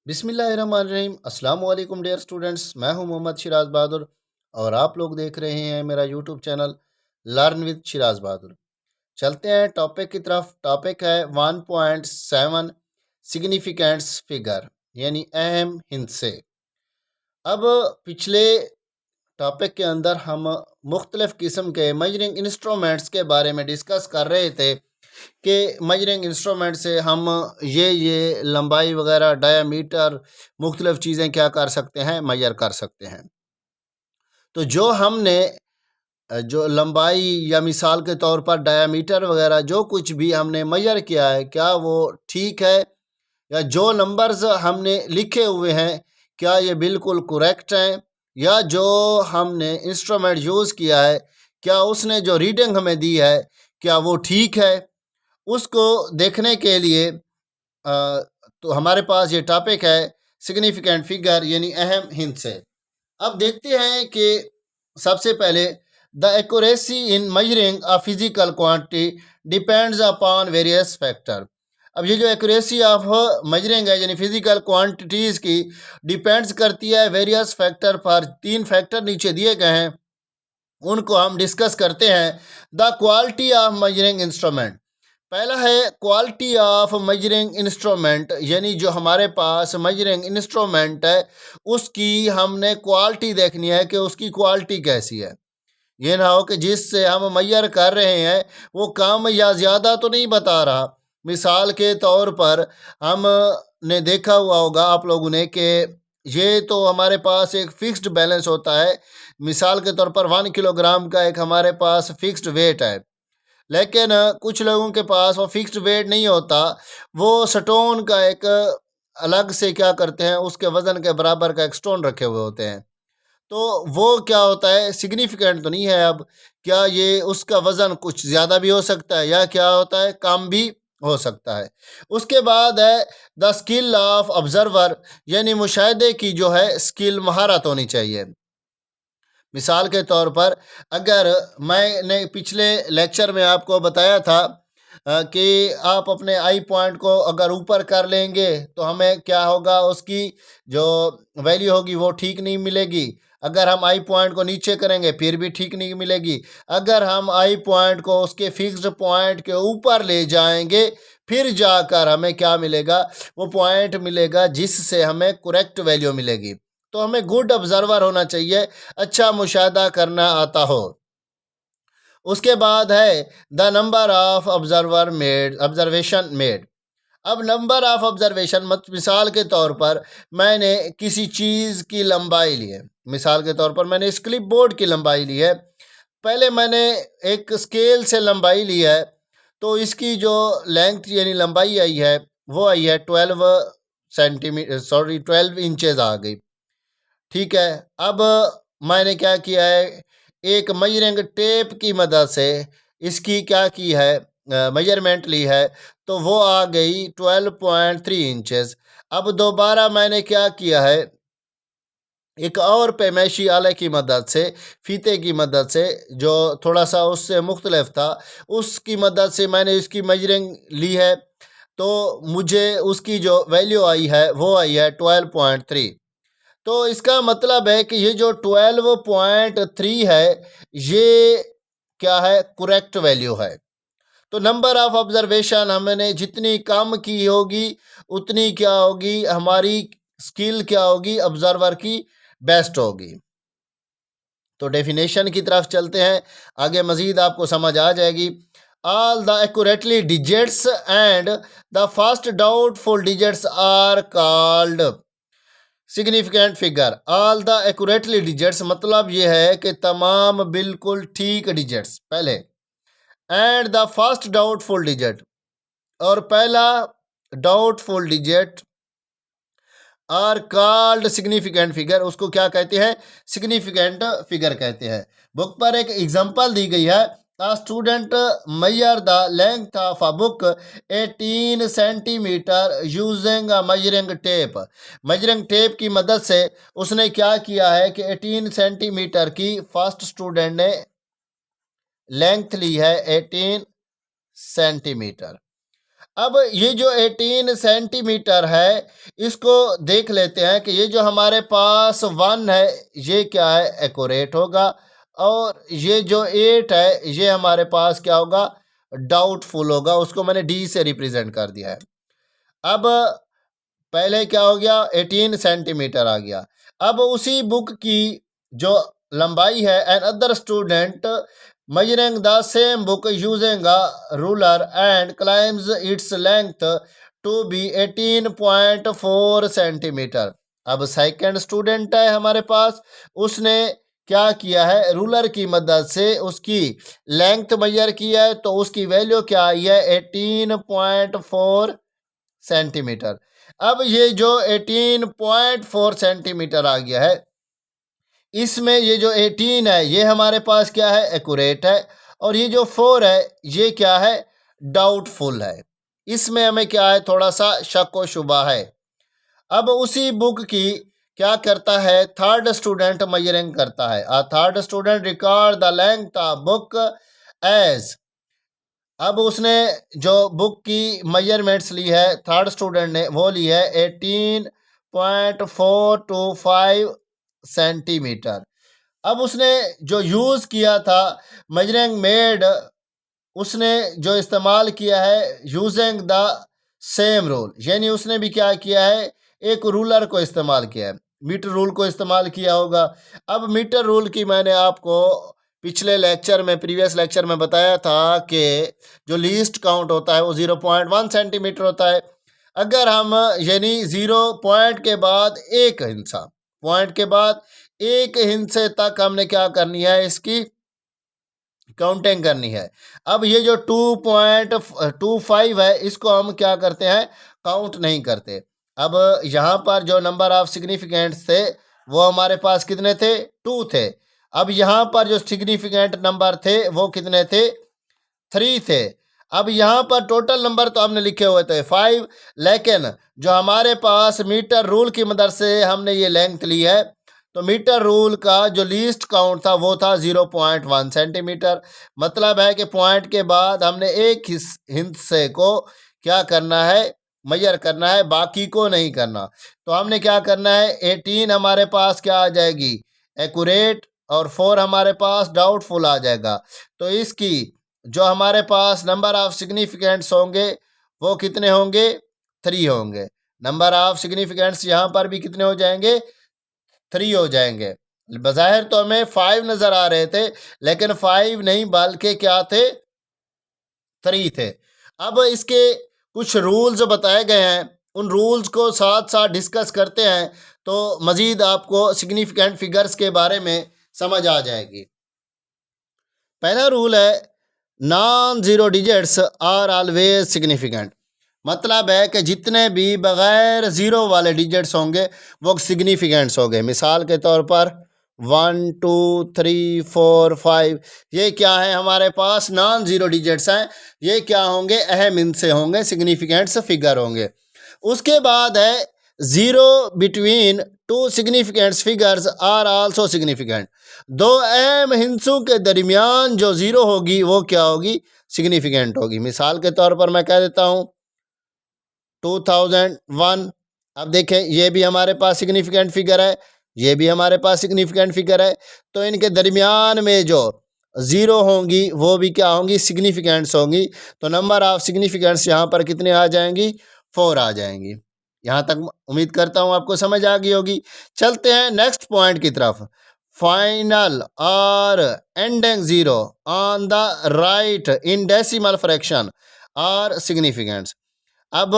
बिस्मिल्लाहिर्रहमानिर्रहीम। अस्सलाम वालेकुम डियर स्टूडेंट्स, मैं हूं मोहम्मद शिराज बहादुर और आप लोग देख रहे हैं मेरा YouTube channel learn with Shiraz Bahadur. चलते हैं टॉपिक की तरफ। टॉपिक है 1.7 सिग्निफिकेंट्स फिगर यानी अहम हिंसे। अब पिछले टॉपिक के अंदर हम मुख्तलिफ़ किस्म के मेजरिंग इंस्ट्रूमेंट्स के बारे में डिस्कस कर रहे थे कि मेजरिंग इंस्ट्रूमेंट से हम ये लंबाई वगैरह डायामीटर मुख्तलिफ़ चीज़ें क्या कर सकते हैं, मेजर कर सकते हैं। तो जो हमने जो लंबाई या मिसाल के तौर पर डायामीटर वगैरह जो कुछ भी हमने मेजर किया है, क्या वो ठीक है, या जो नंबर्स हमने लिखे हुए हैं क्या ये बिल्कुल करेक्ट हैं, या जो हमने इंस्ट्रूमेंट यूज़ किया है क्या उसने जो रीडिंग हमें दी है क्या वो ठीक है। उसको देखने के लिए तो हमारे पास ये टॉपिक है सिग्निफिकेंट फिगर यानी अहम हिंसे। अब देखते हैं कि सबसे पहले the accuracy in measuring a physical quantity depends upon various factor. अब ये जो एक्यूरेसी ऑफ मेजरिंग है यानी फिजिकल क्वांटिटीज़ की डिपेंड्स करती है वेरियस फैक्टर पर। तीन फैक्टर नीचे दिए गए हैं, उनको हम डिस्कस करते हैं। The quality of measuring instrument, पहला है क्वालिटी ऑफ मेजरिंग इंस्ट्रूमेंट, यानी जो हमारे पास मेजरिंग इंस्ट्रूमेंट है उसकी हमने क्वालिटी देखनी है कि उसकी क्वालिटी कैसी है। ये ना हो कि जिससे हम मेजर कर रहे हैं वो कम या ज़्यादा तो नहीं बता रहा। मिसाल के तौर पर हमने देखा हुआ होगा आप लोगों ने कि ये तो हमारे पास एक फ़िक्स्ड बैलेंस होता है। मिसाल के तौर पर 1 किलोग्राम का एक हमारे पास फ़िक्स्ड वेट है, लेकिन कुछ लोगों के पास वो फिक्स्ड वेट नहीं होता। वो स्टोन का एक अलग से क्या करते हैं, उसके वज़न के बराबर का एक स्टोन रखे हुए होते हैं। तो वो क्या होता है, सिग्निफिकेंट तो नहीं है। अब क्या ये उसका वज़न कुछ ज़्यादा भी हो सकता है या क्या होता है कम भी हो सकता है। उसके बाद है द स्किल ऑफ ऑब्जर्वर, यानी मुशाहिदे की जो है स्किल महारत होनी चाहिए। मिसाल के तौर पर अगर मैंने पिछले लेक्चर में आपको बताया था कि आप अपने आई पॉइंट को अगर ऊपर कर लेंगे तो हमें क्या होगा, उसकी जो वैल्यू होगी वो ठीक नहीं मिलेगी। अगर हम आई पॉइंट को नीचे करेंगे फिर भी ठीक नहीं मिलेगी। अगर हम आई पॉइंट को उसके फिक्स्ड पॉइंट के ऊपर ले जाएंगे फिर जाकर हमें क्या मिलेगा, वो पॉइंट मिलेगा जिससे हमें करेक्ट वैल्यू मिलेगी। तो हमें गुड ऑब्जर्वर होना चाहिए, अच्छा मुशाहदा करना आता हो। उसके बाद है the number of observation made. अब नंबर ऑफ ऑब्जर्वेशन मिसाल के तौर पर मैंने किसी चीज़ की लंबाई ली है। मिसाल के तौर पर मैंने इस क्लिप बोर्ड की लंबाई ली है। पहले मैंने एक स्केल से लंबाई ली है, तो इसकी जो लेंथ यानी लंबाई आई है वो आई है 12 इंचेस आ गई। ठीक है। अब मैंने क्या किया है, एक मेजरिंग टेप की मदद से इसकी क्या की है, मेजरमेंट ली है, तो वो आ गई 12.3 इंचेस। अब दोबारा मैंने क्या किया है, एक और पैमाइशी आले की मदद से, फीते की मदद से जो थोड़ा सा उससे मुख्तलिफ था, उसकी मदद से मैंने इसकी मेजरिंग ली है। तो मुझे उसकी जो वैल्यू आई है वो आई है 12.3। तो इसका मतलब है कि ये जो 12.3 है ये क्या है, करेक्ट वैल्यू है। तो नंबर ऑफ ऑब्जर्वेशन हमने जितनी कम की होगी उतनी क्या होगी, हमारी स्किल क्या होगी, ऑब्जर्वर की बेस्ट होगी। तो डेफिनेशन की तरफ चलते हैं, आगे मजीद आपको समझ आ जाएगी। All the accurately digits and the first doubtful digits are called significant figure. All the accurately digits मतलब ये है कि तमाम बिल्कुल ठीक डिजिट्स पहले, and the first doubtful digit, और पहला doubtful digit are called significant figure. उसको क्या कहते हैं, सिग्निफिकेंट फिगर कहते हैं। बुक पर एक एग्जांपल दी गई है। A student measure the length of a book 18 centimetre using a measuring tape। measuring tape की मदद से उसने क्या किया है कि 18 सेंटीमीटर की फर्स्ट स्टूडेंट ने लेंथ ली है 18 सेंटीमीटर। अब ये जो 18 सेंटीमीटर है, इसको देख लेते हैं कि ये जो हमारे पास 1 है, ये क्या है, एक्यूरेट होगा, और ये जो 8 है, ये हमारे पास क्या होगा, डाउटफुल होगा। उसको मैंने डी से रिप्रेजेंट कर दिया है। अब पहले क्या हो गया, 18 सेंटीमीटर आ गया। अब उसी बुक की जो लंबाई है, another student measuring the same book using a ruler and claims its length to be 18.4 centimetre. अब सेकंड स्टूडेंट है हमारे पास, उसने क्या किया है, रूलर की मदद से उसकी लेंथ मेजर किया है, तो उसकी वैल्यू क्या आई है, 18.4 सेंटीमीटर। अब ये जो 18.4 सेंटीमीटर आ गया है, इसमें ये जो 18 है, ये हमारे पास क्या है, एक्यूरेट है, और ये जो 4 है, ये क्या है, डाउटफुल है। इसमें हमें क्या है, थोड़ा सा शक व शुबा है। अब उसी बुक की क्या करता है, थर्ड स्टूडेंट मेजरिंग करता है। Third student record the length of book as. अब उसने जो बुक की मेजरमेंट्स ली है, थर्ड स्टूडेंट ने वो ली है 18.425 सेंटीमीटर। अब उसने जो यूज़ किया था मेजरिंग मेड, उसने जो इस्तेमाल किया है यूजिंग द सेम रूल, यानी उसने भी क्या किया है, एक रूलर को इस्तेमाल किया है, मीटर रूल को इस्तेमाल किया होगा। अब मीटर रूल की मैंने आपको पिछले लेक्चर में, प्रीवियस लेक्चर में बताया था कि जो लीस्ट काउंट होता है वो 0.1 सेंटीमीटर होता है। अगर हम यानी 0 पॉइंट के बाद एक हिस्सा, पॉइंट के बाद एक हिस्से तक हमने क्या करनी है, इसकी काउंटिंग करनी है। अब ये जो 2.25 है, इसको हम क्या करते हैं, काउंट नहीं करते। अब यहाँ पर जो नंबर ऑफ सिग्निफिकेंट्स थे वो हमारे पास कितने थे, 2 थे। अब यहाँ पर जो सिग्निफिकेंट नंबर थे वो कितने थे, 3 थे। अब यहाँ पर टोटल नंबर तो हमने लिखे हुए थे 5, लेकिन जो हमारे पास मीटर रूल की मदद से हमने ये लेंथ ली है, तो मीटर रूल का जो लीस्ट काउंट था वो था 0.1 सेंटीमीटर। मतलब है कि पॉइंट के बाद हमने एक हिस्से को क्या करना है, मेजर करना है, बाकी को नहीं करना। तो हमने क्या करना है, 18 हमारे पास क्या आ जाएगी, एक्यूरेट, और 4 हमारे पास डाउटफुल आ जाएगा। तो इसकी जो हमारे पास नंबर ऑफ सिग्निफिकेंट्स होंगे वो कितने होंगे, 3 होंगे। नंबर ऑफ सिग्निफिकेंट्स यहाँ पर भी कितने हो जाएंगे, 3 हो जाएंगे। बज़ाहिर तो हमें 5 नज़र आ रहे थे, लेकिन 5 नहीं बल्कि क्या थे, 3 थे। अब इसके कुछ रूल्स बताए गए हैं, उन रूल्स को साथ साथ डिस्कस करते हैं, तो मज़ीद आपको सिग्निफिकेंट फिगर्स के बारे में समझ आ जाएगी। पहला रूल है, non zero digits are always significant. मतलब है कि जितने भी बग़ैर ज़ीरो वाले डिजिट्स होंगे वो सिग्निफिकेंट्स होंगे। मिसाल के तौर पर 1 2 3 4 5, ये क्या है, हमारे पास नॉन ज़ीरो डिजिट्स हैं। ये क्या होंगे, अहम इनसे होंगे, सिग्निफिकेंट्स फिगर होंगे। उसके बाद है, zero between two significants figures are also significant. दो अहम हिंसों के दरमियान जो ज़ीरो होगी वो क्या होगी, सिग्निफिकेंट होगी। मिसाल के तौर पर मैं कह देता हूँ 2001। अब देखें, ये भी हमारे पास सिग्निफिकेंट फिगर है, ये भी हमारे पास सिग्निफिकेंट फिगर है। तो इनके दरमियान में जो ज़ीरो होंगी वो भी क्या होंगी, सिग्निफिकेंट्स होंगी। तो नंबर ऑफ सिग्निफिकेंट्स यहाँ पर कितने आ जाएंगी, 4 आ जाएंगी। यहाँ तक उम्मीद करता हूँ आपको समझ आ गई होगी। चलते हैं नेक्स्ट पॉइंट की तरफ। फाइनल और ending zero on the right in decimal fraction are significants. अब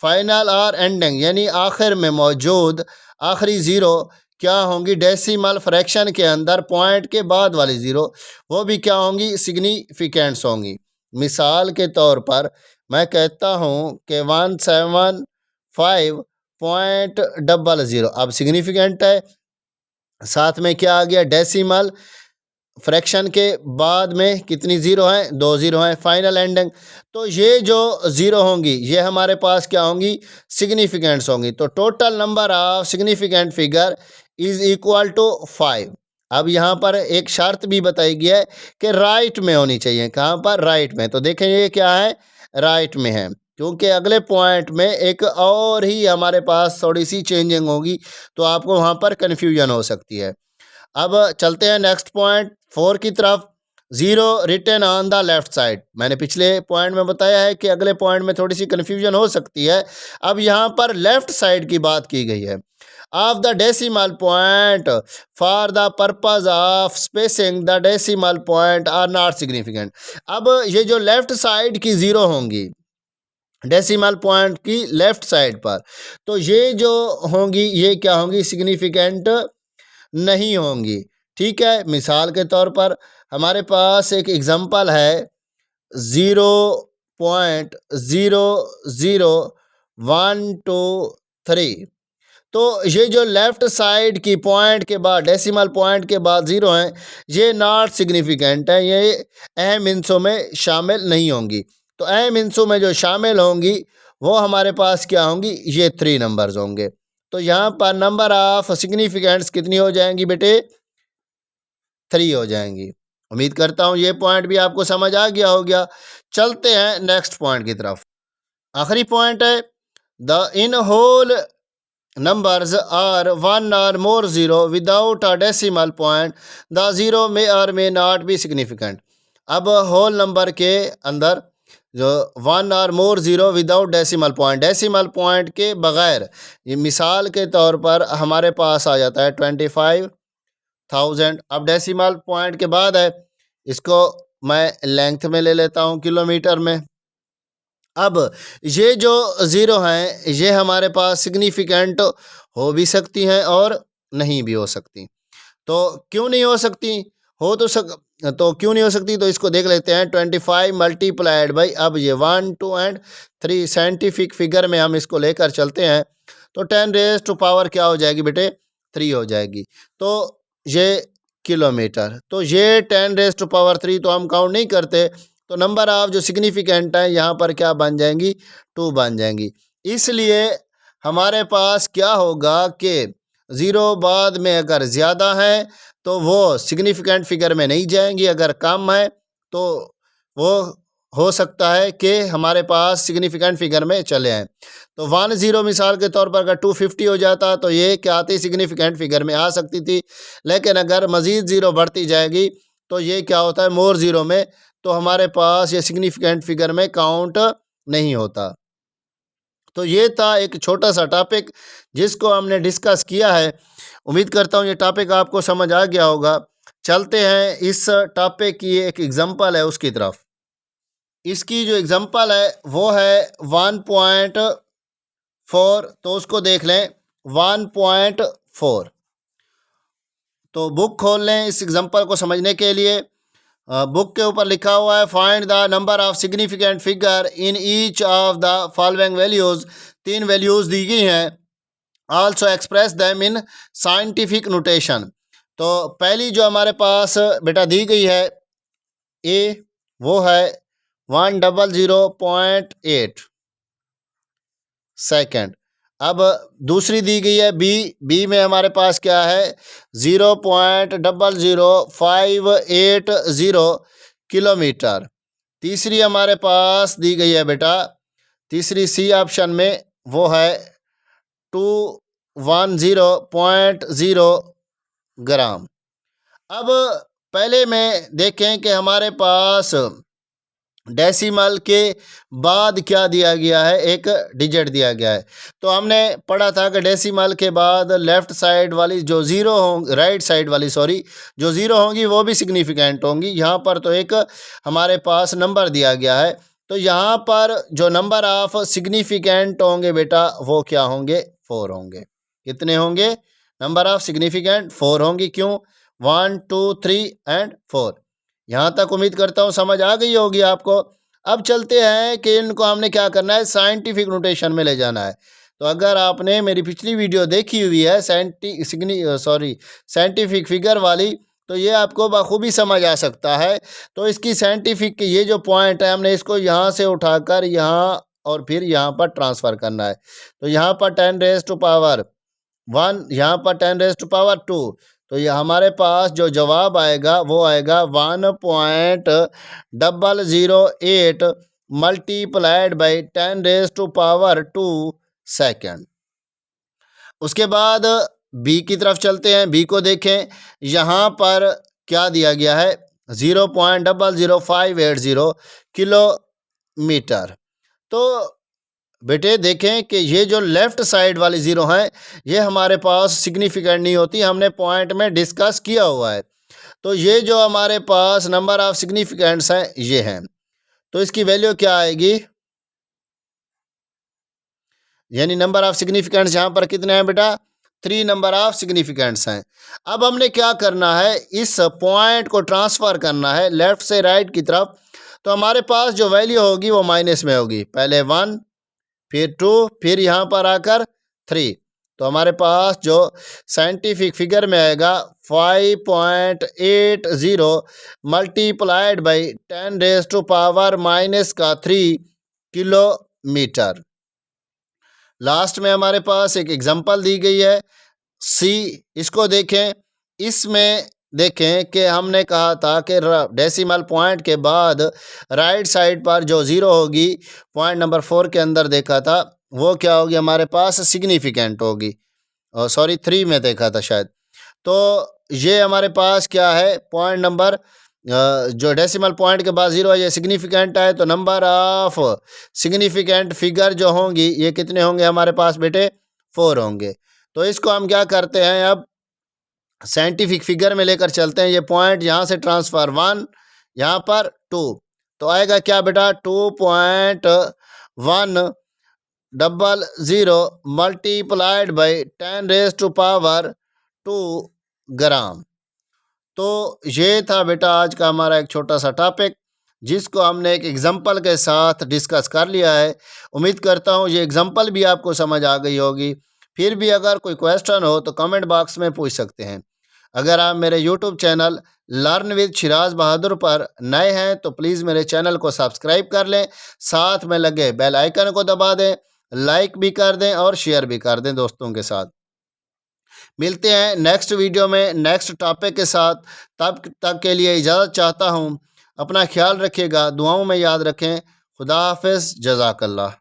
फाइनल और एंडिंग यानी आखिर में मौजूद आखिरी ज़ीरो क्या होंगी, डेसिमल फ्रैक्शन के अंदर पॉइंट के बाद वाली ज़ीरो, वो भी क्या होंगी, सिग्निफिकेंट्स होंगी। मिसाल के तौर पर मैं कहता हूँ कि 175.00। अब सिग्निफिकेंट है, साथ में क्या आ गया, डेसिमल फ्रैक्शन के बाद में कितनी ज़ीरो हैं, 2 ज़ीरो हैं। फाइनल एंडिंग, तो ये जो ज़ीरो होंगी ये हमारे पास क्या होंगी, सिग्निफिकेंट्स होंगी। तो total number of significant figure is equal to 5। अब यहाँ पर एक शर्त भी बताई गई है कि राइट में होनी चाहिए। कहाँ पर, राइट में। तो देखें ये क्या है, राइट में है। क्योंकि अगले पॉइंट में एक और ही हमारे पास थोड़ी सी चेंजिंग होगी, तो आपको वहाँ पर कन्फ्यूजन हो सकती है। अब चलते हैं नेक्स्ट पॉइंट 4 की तरफ। Zero written on the left side. मैंने पिछले पॉइंट में बताया है कि अगले पॉइंट में थोड़ी सी कन्फ्यूजन हो सकती है। अब यहाँ पर लेफ्ट साइड की बात की गई है। Of the decimal point for the purpose of spacing the decimal point are not significant. अब ये जो लेफ्ट साइड की ज़ीरो होंगी डेसिमल पॉइंट की लेफ्ट साइड पर, तो ये जो होंगी ये क्या होंगी, सिग्निफिकेंट नहीं होंगी। ठीक है, मिसाल के तौर पर हमारे पास एक एग्जांपल है 0.00123। तो ये जो लेफ़्ट साइड की पॉइंट के बाद डेसिमल पॉइंट के बाद ज़ीरो हैं, ये नॉट सिग्निफिकेंट है, ये अहम हिस्सों में शामिल नहीं होंगी। तो अहम हिस्सों में जो शामिल होंगी वो हमारे पास क्या होंगी, ये 3 नंबर्स होंगे। तो यहाँ पर नंबर ऑफ सिग्निफिकेंट्स कितनी हो जाएंगी बेटे, 3 हो जाएंगी। उम्मीद करता हूँ ये पॉइंट भी आपको समझ आ गया हो गया। चलते हैं नेक्स्ट पॉइंट की तरफ। आखिरी पॉइंट है the in whole numbers are one or more zero without a decimal point, the zero may or may not be significant। अब होल नंबर के अंदर जो वन और more zero without decimal point, decimal point के बग़ैर, ये मिसाल के तौर पर हमारे पास आ जाता है 25,000। अब डेसिमल पॉइंट के बाद है, इसको मैं लेंथ में ले लेता हूँ किलोमीटर में। अब ये जो ज़ीरो हैं ये हमारे पास सिग्निफिकेंट हो भी सकती हैं और नहीं भी हो सकती। तो क्यों नहीं हो सकती, तो क्यों नहीं हो सकती, तो इसको देख लेते हैं। 25 मल्टीप्लाइड बाई, अब ये 1 2 एंड 3 साइंटिफिक फिगर में हम इसको लेकर चलते हैं, तो 10 रेज़ टू पावर क्या हो जाएगी बेटे, 3 हो जाएगी। तो ये किलोमीटर, तो ये 10 रेज़ टू पावर 3 तो हम काउंट नहीं करते। तो नंबर ऑफ जो सिग्निफिकेंट है यहाँ पर क्या बन जाएंगी, 2 बन जाएंगी। इसलिए हमारे पास क्या होगा कि ज़ीरो बाद में अगर ज़्यादा है तो वो सिग्निफिकेंट फिगर में नहीं जाएंगी, अगर कम है तो वो हो सकता है कि हमारे पास सिग्निफिकेंट फिगर में चले आएँ। तो 10 मिसाल के तौर पर अगर 250 हो जाता तो ये क्या आती, सिग्निफिकेंट फिगर में आ सकती थी। लेकिन अगर मज़ीद ज़ीरो बढ़ती जाएगी तो ये क्या होता है, मोर ज़ीरो में, तो हमारे पास ये सिग्निफिकेंट फिगर में काउंट नहीं होता। तो ये था एक छोटा सा टॉपिक जिसको हमने डिस्कस किया है। उम्मीद करता हूँ ये टॉपिक आपको समझ आ गया होगा। चलते हैं इस टॉपिक की एक एग्जांपल है उसकी तरफ। इसकी जो एग्जांपल है वो है 1.4, तो उसको देख लें 1.4। तो बुक खोल लें इस एग्जांपल को समझने के लिए। बुक के ऊपर लिखा हुआ है find the number of significant figure in each of the following values. 3 values दी गई हैं। Also express them in scientific notation. तो पहली जो हमारे पास बेटा दी गई है ए, वो है 100.8 सेकेंड। अब दूसरी दी गई है बी, बी में हमारे पास क्या है 0.00580 किलोमीटर। तीसरी हमारे पास दी गई है बेटा, तीसरी सी ऑप्शन में, वो है 210.0 ग्राम। अब पहले में देखें कि हमारे पास डेसिमल के बाद क्या दिया गया है, एक डिजिट दिया गया है। तो हमने पढ़ा था कि डेसिमल के बाद लेफ़्ट साइड वाली जो ज़ीरो होंगी, राइट साइड वाली सॉरी, जो ज़ीरो होंगी वो भी सिग्निफिकेंट होंगी। यहाँ पर तो एक हमारे पास नंबर दिया गया है, तो यहाँ पर जो नंबर ऑफ सिग्निफिकेंट होंगे बेटा वो क्या होंगे, 4 होंगे। कितने होंगे, नंबर ऑफ सिग्निफिकेंट 4 होंगी। क्यों, 1 2 3 एंड 4। यहाँ तक उम्मीद करता हूँ समझ आ गई होगी आपको। अब चलते हैं कि इनको हमने क्या करना है, साइंटिफिक नोटेशन में ले जाना है। तो अगर आपने मेरी पिछली वीडियो देखी हुई है साइंटिफिक फिगर वाली, तो ये आपको बखूबी समझ आ सकता है। तो इसकी साइंटिफिक ये जो पॉइंट है, हमने इसको यहाँ से उठाकर यहाँ और फिर यहाँ पर ट्रांसफ़र करना है। तो यहाँ पर 10 रेज़ टू पावर 1, यहाँ पर 10 रेज़ टू पावर 2। तो ये हमारे पास जो जवाब आएगा वो आएगा 1.008 मल्टीप्लाइड बाई 10⁻² सेकेंड। उसके बाद बी की तरफ चलते हैं। बी को देखें, यहाँ पर क्या दिया गया है 0.00580 किलोमीटर। तो बेटे देखें कि ये जो लेफ़्ट साइड वाली ज़ीरो हैं ये हमारे पास सिग्निफिकेंट नहीं होती, हमने पॉइंट में डिस्कस किया हुआ है। तो ये जो हमारे पास नंबर ऑफ सिग्निफिकेंट्स हैं ये हैं, तो इसकी वैल्यू क्या आएगी, यानी नंबर ऑफ सिग्निफिकेंट्स यहाँ पर कितने हैं बेटा 3 नंबर ऑफ सिग्निफिकेंट्स हैं। अब हमने क्या करना है, इस पॉइंट को ट्रांसफ़र करना है लेफ़्ट से राइट की तरफ। तो हमारे पास जो वैल्यू होगी वो माइनस में होगी, पहले 1 फिर 2 फिर यहाँ पर आकर 3। तो हमारे पास जो साइंटिफिक फिगर में आएगा 5.80 मल्टीप्लाइड बाई 10⁻³ किलोमीटर। लास्ट में हमारे पास एक एग्जांपल दी गई है सी, इसको देखें। इसमें देखें कि हमने कहा था कि डेसिमल पॉइंट के बाद राइट साइड पर जो ज़ीरो होगी पॉइंट नंबर 4 के अंदर देखा था वो क्या होगी हमारे पास सिग्निफिकेंट होगी, और सॉरी 3 में देखा था शायद। तो ये हमारे पास क्या है पॉइंट नंबर जो डेसिमल पॉइंट के बाद ज़ीरो है ये सिग्निफिकेंट है। तो नंबर ऑफ सिग्निफिकेंट फिगर जो होंगी ये कितने होंगे हमारे पास बेटे 4 होंगे। तो इसको हम क्या करते हैं अब साइंटिफिक फिगर में लेकर चलते हैं। ये पॉइंट यहाँ से ट्रांसफ़र 1 यहाँ पर 2, तो आएगा क्या बेटा 2.100 मल्टीप्लाइड बाई 10⁻² ग्राम। तो ये था बेटा आज का हमारा एक छोटा सा टॉपिक जिसको हमने एक एग्जांपल के साथ डिस्कस कर लिया है। उम्मीद करता हूँ ये एग्जांपल भी आपको समझ आ गई होगी। फिर भी अगर कोई क्वेश्चन हो तो कमेंट बॉक्स में पूछ सकते हैं। अगर आप मेरे YouTube channel learn with Shiraz Bahadur पर नए हैं तो प्लीज़ मेरे चैनल को सब्सक्राइब कर लें, साथ में लगे बेल आइकन को दबा दें, लाइक भी कर दें और शेयर भी कर दें दोस्तों के साथ। मिलते हैं नेक्स्ट वीडियो में नेक्स्ट टॉपिक के साथ, तब तक के लिए इजाज़त चाहता हूँ। अपना ख्याल रखिएगा, दुआओं में याद रखें। खुदा हाफिज़, जज़ाकल्लाह।